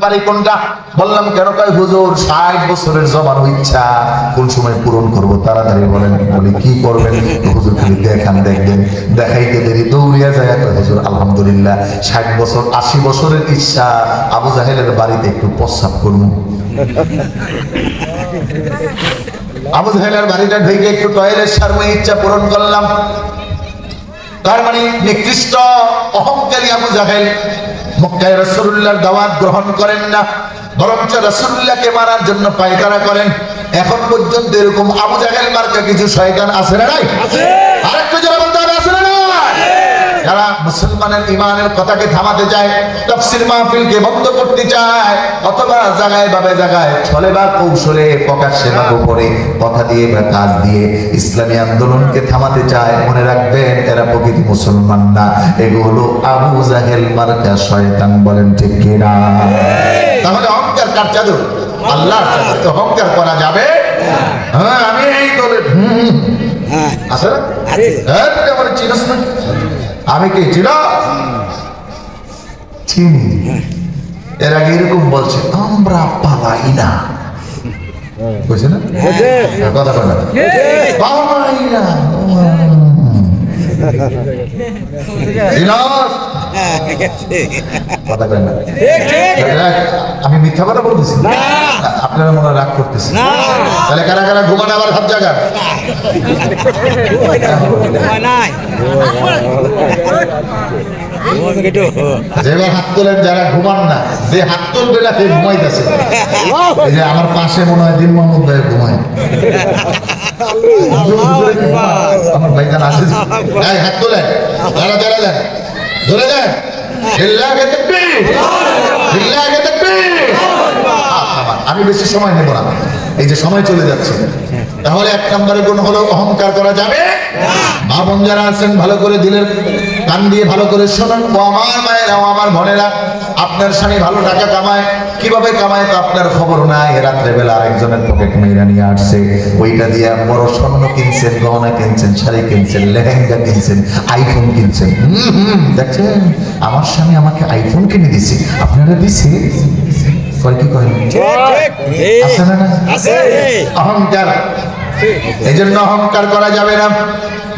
বাড়ি কোনটা? বললাম কেন? কয় হুজুর 60 বছরের জমানো ইচ্ছা কোন সময় পূরণ করব তাড়াতাড়ি বলেন। বলি কি করবেন? হুজুর খালি দেখান, দেখবেন। দেখাইতে দেরি দৌড়িয়া যায়। হুজুর আলহামদুলিল্লাহ 60 বছর 80 বছরের ইচ্ছা আবু জাহেলের বাড়িতে একটু প্রস্রাব করব। আবু জাহেলের বাড়িটা ঢুকে একটু টয়লেট সারবো, ইচ্ছা পূরণ করলাম। তার মানে নিকৃষ্ট অহংকারী আবু জাহেল মক্কায় রাসূলুল্লাহর দাওয়াত গ্রহণ করেন না, বরঞ্চ রাসূলুল্লাহকে মারার জন্য পায়তারা করেন। এখন পর্যন্ত এরকম আবু জাহেল মার্কা কিছু শয়তান আছে না নাই? আছে। আরেকটু জোরে বলতে হবে, আছে না নাই? যারা মুসলমানের ইমানের কথাকে থামাতে চায়, তাফসীর মাহফিলকে বন্ধ করতে চায়, অথবা জায়গায় ভাবে জায়গায় ছলে বা কৌশলে প্রকাশ্যে বা গোপনে কথা দিয়ে বা কাজ দিয়ে ইসলামী আন্দোলনকে থামাতে চায়, মনে রাখবেন এরা প্রকৃত মুসলমান না, এগুলো আবু জাহেল মার্কা শয়তান। বলেন ঠিক কিনা? তাহলে অহংকার কার চাদর? আল্লাহর চাদর। অহংকার করা যাবে? হ্যাঁ, আমি এই দলে আছে না? আমার চিনস না? আমি কি চিনি? এর আগে এরকম বলছে, আমরা পালাই না, বুঝছে না? কথা বলে পালাই না। আমি মিথ্যা কথা বলতেছি? আপনারা মনে রাগ করতেছি? তাহলে কারা কারা ঘুমান আবার সব জায়গা? যেবার হাত তোলেন যারা ঘুমান না, যে হাত তুলবে না সে ঘুমাইতেছে। এই যে আমার পাশে মনে হয় দিন মোহাম্মদ ভাই ঘুমায়। আমার ভাইজান আসে, হাত তোলেন, যারা যারা দেন ধরে দেন। আমি বেশি সময় নেব না, এই যে সময় চলে যাচ্ছে। তাহলে 1 নম্বরের গুণ হলো অহংকার করা যাবে। মা বোন যারা আছেন ভালো করে দিলের কান দিয়ে ভালো করে শুনুন। ও আমার মায়েরা, ও আমার বোনেরা, আপনার স্বামী ভালো টাকা কামায়, কিভাবে কামায় তো আপনার খবর নাই। রাত্রেবেলা আরেকজনের পকেট মেয়েরা নিয়ে আসছে, ওইটা দিয়ে বড় স্বর্ণ কিনছেন, গহনা কিনছেন, শাড়ি কিনছেন, লেহেঙ্গা কিনছেন, আইফোন কিনছেন। দেখছেন আমার স্বামী আমাকে আইফোন কিনে দিছে, আপনারা দিছে? কি করেন? আছে না? অহংকার। এই জন্য অহংকার করা যাবে না,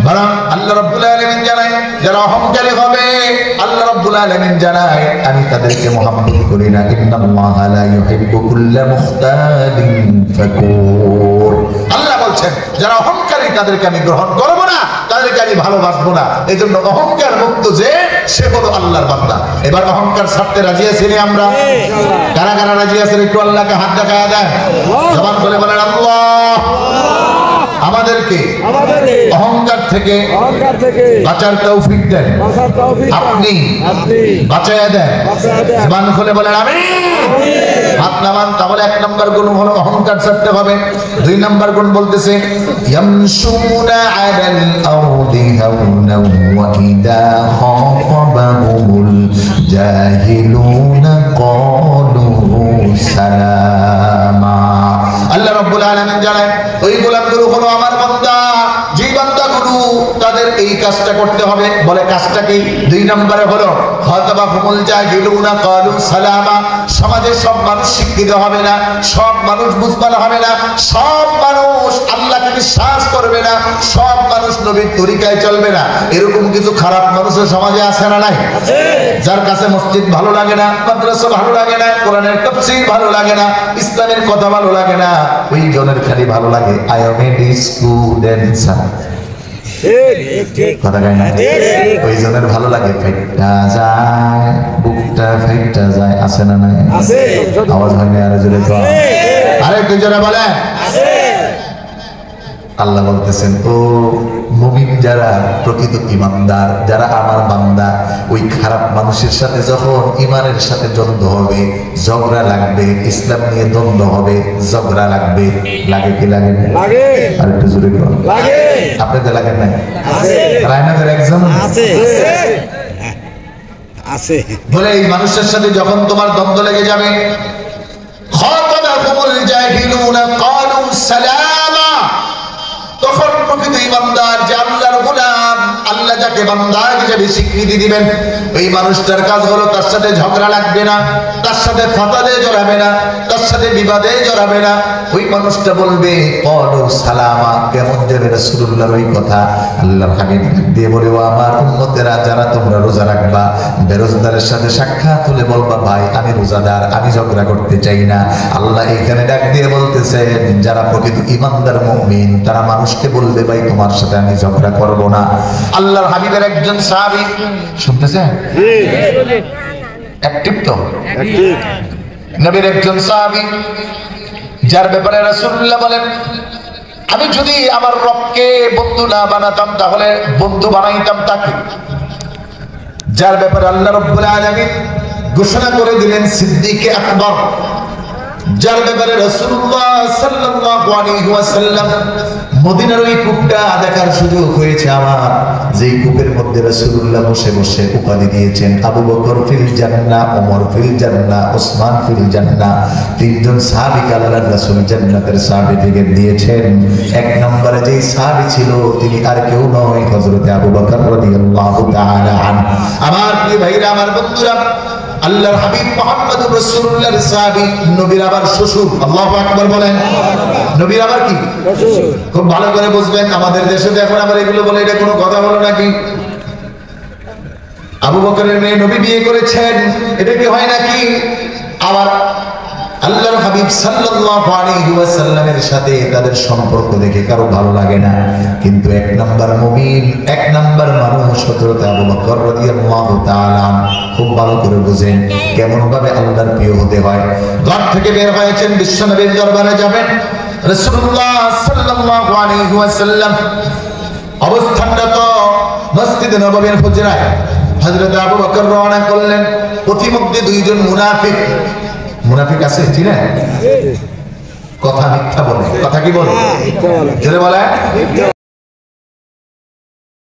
বরং আল্লাহ রাব্বুল আলামিন জানায় যারা অহংকারী হবে, আল্লাহ রাব্বুল আলামিন জানায় আমি তাদেরকে মহব্বত করি না। ইন্নাল্লাহা লা ইউহিব্বু কুল্লা মুখতালিন ফাকুর। আল্লাহ বলছেন যারা অহংকারী তাদেরকে আমি গ্রহণ করব না, তাদেরকে আমি ভালোবাসবো না। এই জন্য অহংকার মুক্ত যে সে হলো আল্লাহর বান্দা। এবার অহংকার ছাড়তে রাজি আছি না আমরা? কারা কারা রাজি আছেন একটু আল্লাহকে হাত দেখায় দেন, জবান খুলে বলেন আল্লাহ আমাদেরকে অহংকার থেকে বাঁচার তৌফিক দেন, আপনি বাঁচাইয়া দেন। জবান খুলে বলেন আমিন। হাত নামান। তাহলে 1 নম্বর গুণ হলো অহংকার ছাড়তে হবে। 2 নম্বর গুণ বলতেছে ইয়ামশুনা আলাল আরদি হাওনা ওয়া ইদা খাতাবাহুমুল জাহিলুনা ক্বালু সালামা। আল্লাহ রাব্বুল আলামিন জানেন ওই গোলামগুলো হলো আমার বান্দা, যে বান্দাগুলো তাদের এই কাজটা করতে হবে। বলে কাজটা কি? 2 নম্বরে হলো খাতাবাহুমুল জাহিলুনা ক্বালু সালামা। সমাজে সব মানুষ শিক্ষিত হবে না, সব মানুষ বুঝবালা হবে না, সব মানুষ আল্লাহকে বিশ্বাস করবে না, সব মানুষ নবীর তরিকায় চলবে না। এরকম কিছু খারাপ মানুষের সমাজে আছে না নাই? যার কাছে মসজিদ ভালো লাগে না, মাদ্রাসা ভালো লাগে না, কোরআনের তাফসীর ভালো লাগে না, ইসলামের কথা ভালো লাগে না, ওই জনের খালি ভালো লাগে আই এম এ স্টুডেন্ট। কথা কয় না? ওই জনের ভালো লাগে ফাইটটা যায়, বুকটা ফাইটটা যায়। আছে না নাই? আওয়াজ হয় না? আরে জোরে তো, আরে একটু জোরে বলেন। আল্লাহ বলতেছেন ও মুমিন যারা প্রকৃত ইমানদার, যারা আমার বান্দা, ওই খারাপ মানুষের সাথে যখন ইমানের সাথে দ্বন্দ্ব হবে, ঝগড়া লাগবে, ইসলাম নিয়ে দ্বন্দ্ব হবে, ঝগড়া লাগবে, লাগে কি লাগে না? আর একটু জোরে বলেন। আপনাদের লাগে না? রায়নগর একজন আছে বলে এই মানুষের সাথে যখন তোমার দ্বন্দ্ব লেগে যাবে, খাতাবাহুমুল জাহিলুনা ক্বালু সালামা, তখন প্রকৃত ইমানদার যে আল্লাহর গোলাম, আল্লাহ যাকে বান্দা হিসেবে স্বীকৃতি দিবেন, ওই মানুষটার কাজ হলো তার সাথে ঝগড়া লাগবে না, তার সাথে ফাসাদে জড়াবে না, তার সাথে বিবাদে জড়াবে না। ওই মানুষটা বলবে ক্বালু সালামা, কেমন যাবে রাসূলুল্লাহর ওই কথা। আল্লাহর হাবিব দিয়ে বলে, ও আমার উম্মতেরা, যারা তোমরা রোজা রাখবা, বেরোজগারের সাথে সাক্ষাৎ হলে বলবা ভাই আমি রোজাদার, আমি ঝগড়া করতে চাই না। আল্লাহ এখানে ডাক দিয়ে বলতেছেন, যারা প্রকৃত ঈমানদার মুমিন তারা মানুষকে বলবে ভাই তোমার সাথে আমি ঝগড়া করব না। আল্লাহর হাবিবের একজন সাহাবী, শুনতেছেন অ্যাক্টিভ তো, নবীর একজন সাহাবী, যার ব্যাপারে রাসূলুল্লাহ বলেন, আমি যদি আমার রবকে বন্ধু না বানাতাম তাহলে বন্ধু বানাইতাম তাকে। যার ব্যাপারে আল্লাহ রাব্বুল আলামিন ঘোষণা করে দিলেন সিদ্দিকে আকবর, যার ব্যাপারে রাসূলুল্লাহ সাল্লাল্লাহু আলাইহি ওয়াসাল্লাম মদিনার ওই কূপটা দেখার সুযোগ হয়েছে আমার, যেই কূপের মধ্যে রাসূলুল্লাহ বসে বসে উপাধি দিয়েছেন আবু বকর ফিল জান্নাহ, ওমর ফিল জান্নাহ, ওসমান ফিল জান্নাহ। তিনজন সাহাবীকে আল্লাহর রাসূল জান্নাতের সার্টিফিকেট দিয়েছেন। এক নম্বরে যেই সাহাবী ছিল তিনি আর কেউ নয়, হযরত আবু বকর রাদিয়াল্লাহু তাআলা আনহু। আমার প্রিয় ভাইরা, আমার বন্ধুরা, আল্লাহর হাবিব মুহাম্মদুর রাসূলুল্লাহর সাহাবী, নবীর আবার শ্বশুর। আল্লাহু আকবার বলেন। নবীর আবার কি শ্বশুর? খুব ভালো করে বুঝবেন। আমাদের দেশে তো এখন আবার এগুলো বলে, এটা কোনো কথা হলো নাকি? আবু বকরের মেয়ে নবী বিয়ে করেছেন, এটা কি হয় নাকি? আবার আল্লাহর হাবিব সাল্লাল্লাহু আলাইহি ওয়াসাল্লামের সাথে তাদের সম্পর্ক দেখে কারো ভালো লাগে না, কিন্তু এক নাম্বার মুমিন, এক নাম্বার মানুষ হযরত আবু বকর রাদিয়াল্লাহু তাআলা খুব ভালো করে বুঝেন কেমন ভাবে আল্লাহর প্রিয় হতে হয়। ঘর থেকে বের হয়েছেন, বিশ্বনবীর দরবারে যাবেন। রাসূলুল্লাহ সাল্লাল্লাহু আলাইহি ওয়াসাল্লাম অবস্থানরত মসজিদে নববীর হুজরায় হযরত আবু বকর রওনা করলেন। প্রতিমধ্যে দুইজন মুনাফিক, মুনাফিক আছে চিনেন? কথা মিথ্যা বলে, কথা কি বলে? জোরে বলে।